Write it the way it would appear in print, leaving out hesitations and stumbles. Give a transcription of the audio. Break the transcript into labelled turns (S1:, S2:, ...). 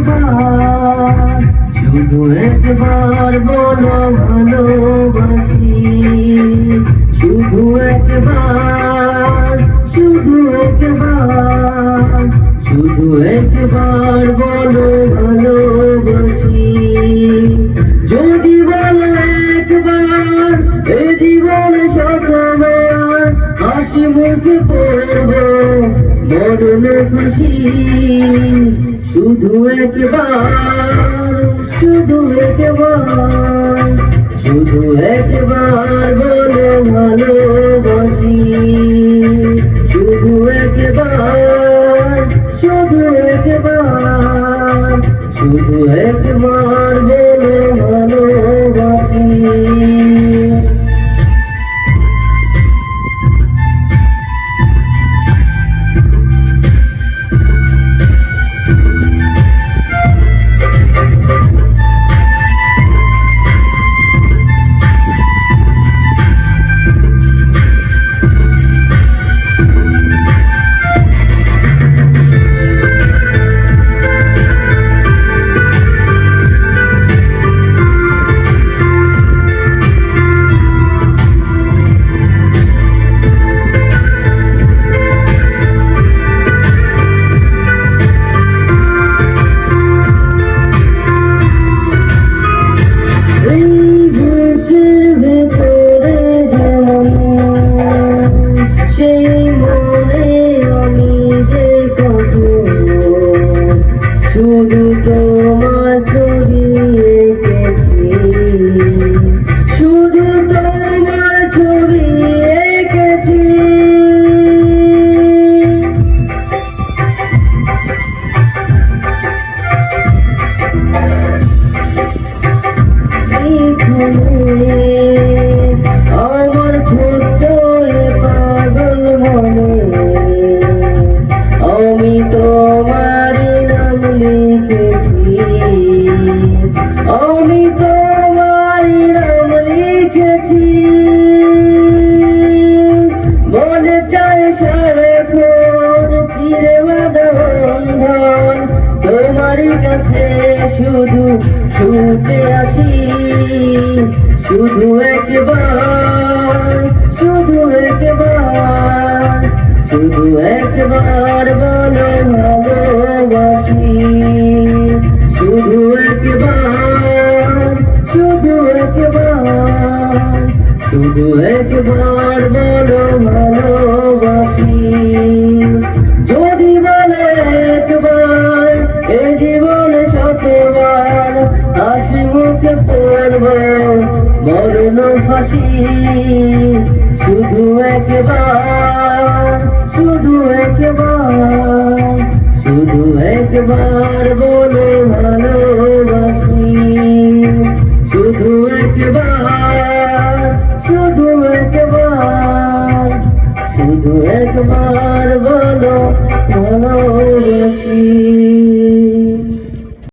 S1: একবার, শুধু একবার বলো ভালোবাসি। শুধু একবার, শুধু একবার, শুধু একবার বলো ভালোবাসি। যদি বলো একবার এ জীবনে শতবার, হাসি মুখে পড়ব মরণ ফাঁসি। শুধু একবার, শুধু একবার, শুধু একবার বলো ভালোবাসি। শুধু একবার, শুধু একবার, শুধু একবার বলো ভালোবাসি। সেই মনে আমি যে কত শুধু তোমার ছবি এঁকেছি, শুধু তোমার ছবি এঁকেছি। আমার ছোট্ট এ পাগল মনে আমি তোমারই নাম লিখেছি, আমি তোমারই নাম লিখেছি। মনে চায় সারাক্ষণ চিরে বাঁধা বন্ধন, তোমারই কাছে শুধু ছুটে আসি। শুধু একবার, শুধু একবার, শুধু একবার বলো ভালোবাসি। শুধু একবার, শুধু একবার, শুধু একবার বলো ভালোবাসি। যদি বলে একবার এ জীবনে শতবার, হাসি মুখে পড়ব মরণ ফাঁসি। শুধু একবার, শুধু একবার, শুধু একবার বলো ভালো।